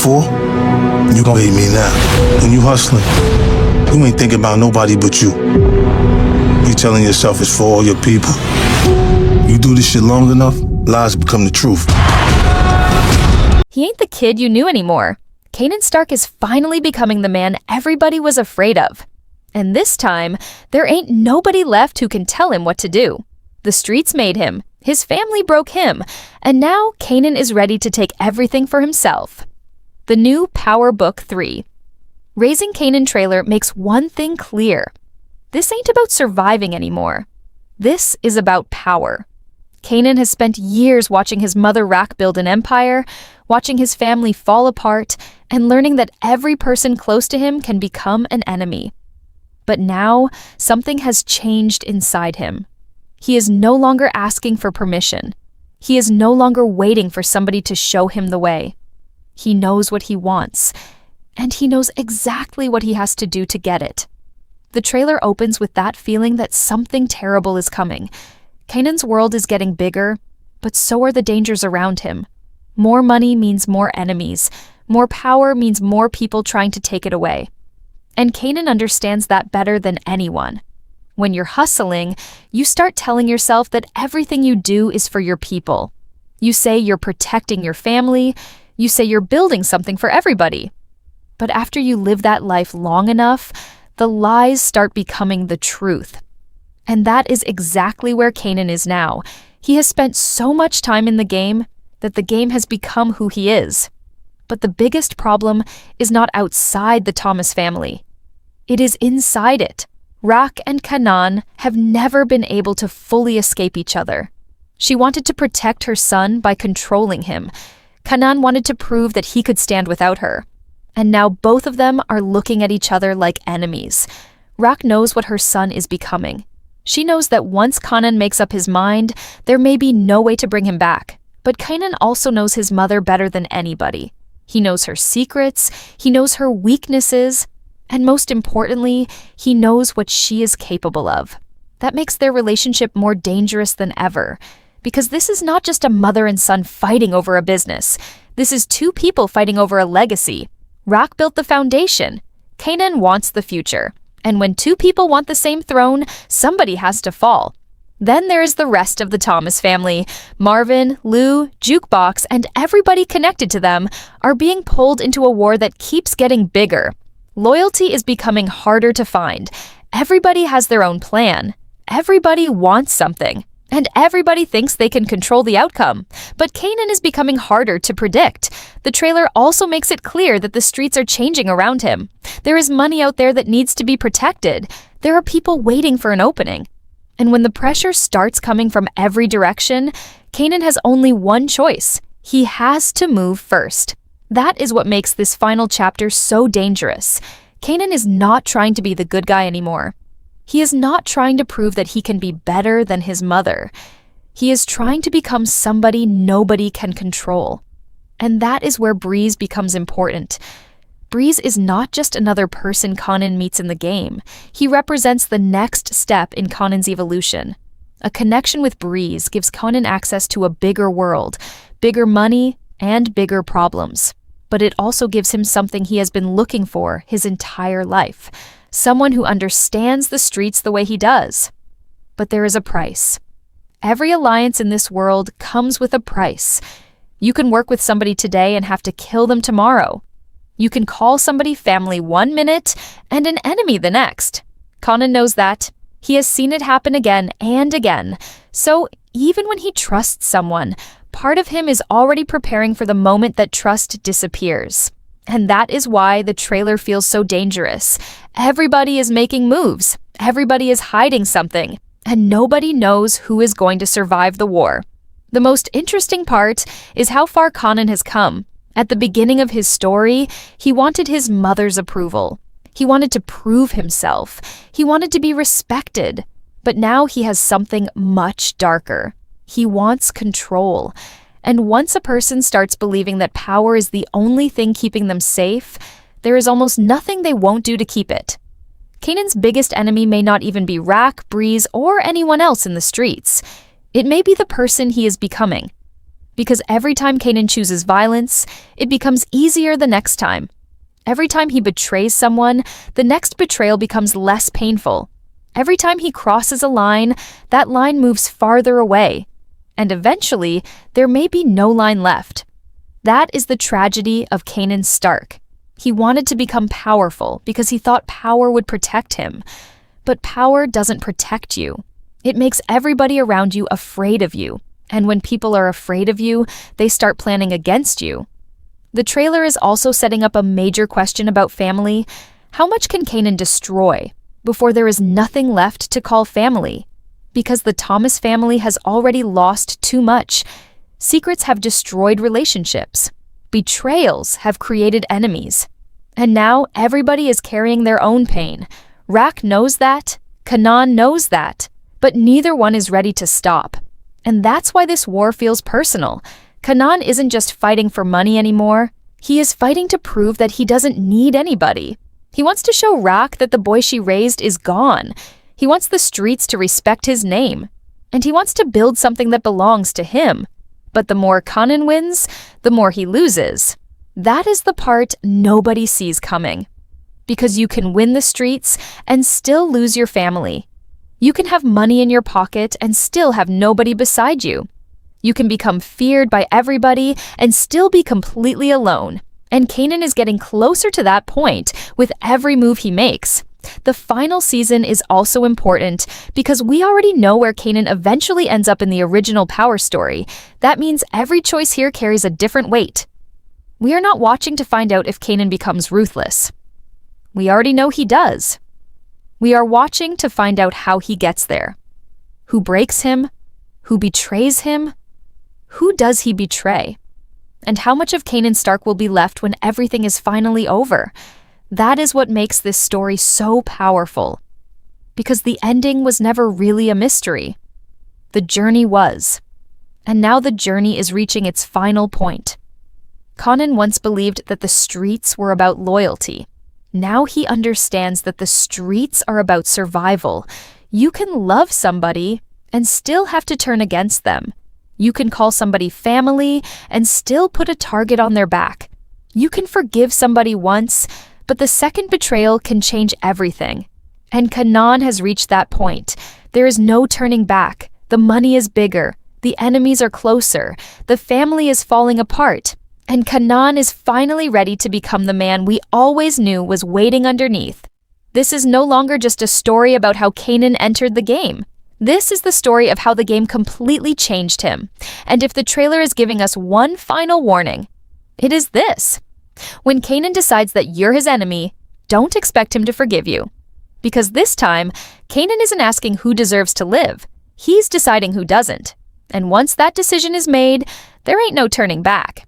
before, you gon' hate me now. When you hustling, you ain't thinking about nobody but you. You telling yourself it's for all your people. You do this shit long enough, lies become the truth. He ain't the kid you knew anymore. Kanan Stark is finally becoming the man everybody was afraid of. And this time, there ain't nobody left who can tell him what to do. The streets made him, his family broke him, and now Kanan is ready to take everything for himself. The new Power Book 3. Raising Kanan trailer makes one thing clear. This ain't about surviving anymore. This is about power. Kanan has spent years watching his mother Rak build an empire, watching his family fall apart, and learning that every person close to him can become an enemy. But now, something has changed inside him. He is no longer asking for permission. He is no longer waiting for somebody to show him the way. He knows what he wants, and he knows exactly what he has to do to get it. The trailer opens with that feeling that something terrible is coming. Kanan's world is getting bigger, but so are the dangers around him. More money means more enemies. More power means more people trying to take it away. And Kanan understands that better than anyone. When you're hustling, you start telling yourself that everything you do is for your people. You say you're protecting your family. You say you're building something for everybody. But after you live that life long enough, the lies start becoming the truth. And that is exactly where Kanan is now. He has spent so much time in the game that the game has become who he is. But the biggest problem is not outside the Thomas family. It is inside it. Rak and Kanan have never been able to fully escape each other. She wanted to protect her son by controlling him. Kanan wanted to prove that he could stand without her. And now both of them are looking at each other like enemies. Rak knows what her son is becoming. She knows that once Kanan makes up his mind, there may be no way to bring him back. But Kanan also knows his mother better than anybody. He knows her secrets, he knows her weaknesses, and most importantly, he knows what she is capable of. That makes their relationship more dangerous than ever, because this is not just a mother and son fighting over a business. This is two people fighting over a legacy. Rak built the foundation. Kanan wants the future. And when two people want the same throne, somebody has to fall. Then there is the rest of the Thomas family. Marvin, Lou, Jukebox, and everybody connected to them are being pulled into a war that keeps getting bigger. Loyalty is becoming harder to find. Everybody has their own plan. Everybody wants something. And everybody thinks they can control the outcome. But Kanan is becoming harder to predict. The trailer also makes it clear that the streets are changing around him. There is money out there that needs to be protected. There are people waiting for an opening. And when the pressure starts coming from every direction, Kanan has only one choice. He has to move first. That is what makes this final chapter so dangerous. Kanan is not trying to be the good guy anymore. He is not trying to prove that he can be better than his mother. He is trying to become somebody nobody can control. And that is where Breeze becomes important. Breeze is not just another person Kanan meets in the game. He represents the next step in Kanan's evolution. A connection with Breeze gives Kanan access to a bigger world, bigger money, and bigger problems. But it also gives him something he has been looking for his entire life. Someone who understands the streets the way he does. But there is a price. Every alliance in this world comes with a price. You can work with somebody today and have to kill them tomorrow. You can call somebody family 1 minute and an enemy the next. Kanan knows that. He has seen it happen again and again. So even when he trusts someone, part of him is already preparing for the moment that trust disappears. And that is why the trailer feels so dangerous. Everybody is making moves. Everybody is hiding something. And nobody knows who is going to survive the war. The most interesting part is how far Kanan has come. At the beginning of his story, he wanted his mother's approval. He wanted to prove himself. He wanted to be respected. But now he has something much darker. He wants control. And once a person starts believing that power is the only thing keeping them safe, there is almost nothing they won't do to keep it. Kanan's biggest enemy may not even be Rak, Breeze, or anyone else in the streets. It may be the person he is becoming. Because every time Kanan chooses violence, it becomes easier the next time. Every time he betrays someone, the next betrayal becomes less painful. Every time he crosses a line, that line moves farther away. And eventually, there may be no line left. That is the tragedy of Kanan Stark. He wanted to become powerful because he thought power would protect him. But power doesn't protect you. It makes everybody around you afraid of you. And when people are afraid of you, they start planning against you. The trailer is also setting up a major question about family. How much can Kanan destroy before there is nothing left to call family? Because the Thomas family has already lost too much. Secrets have destroyed relationships. Betrayals have created enemies. And now everybody is carrying their own pain. Rak knows that. Kanan knows that. But neither one is ready to stop. And that's why this war feels personal. Kanan isn't just fighting for money anymore. He is fighting to prove that he doesn't need anybody. He wants to show Rak that the boy she raised is gone. He wants the streets to respect his name. And he wants to build something that belongs to him. But the more Kanan wins, the more he loses. That is the part nobody sees coming. Because you can win the streets and still lose your family. You can have money in your pocket and still have nobody beside you. You can become feared by everybody and still be completely alone. And Kanan is getting closer to that point with every move he makes. The final season is also important because we already know where Kanan eventually ends up in the original Power story. That means every choice here carries a different weight. We are not watching to find out if Kanan becomes ruthless. We already know he does. We are watching to find out how he gets there. Who breaks him? Who betrays him? Who does he betray? And how much of Kanan Stark will be left when everything is finally over? That is what makes this story so powerful. Because the ending was never really a mystery. The journey was. And now the journey is reaching its final point. Kanan once believed that the streets were about loyalty. Now he understands that the streets are about survival. You can love somebody and still have to turn against them. You can call somebody family and still put a target on their back. You can forgive somebody once, but the second betrayal can change everything. And Kanan has reached that point. There is no turning back. The money is bigger. The enemies are closer. The family is falling apart. And Kanan is finally ready to become the man we always knew was waiting underneath. This is no longer just a story about how Kanan entered the game. This is the story of how the game completely changed him. And if the trailer is giving us one final warning, it is this. When Kanan decides that you're his enemy, don't expect him to forgive you. Because this time, Kanan isn't asking who deserves to live. He's deciding who doesn't. And once that decision is made, there ain't no turning back.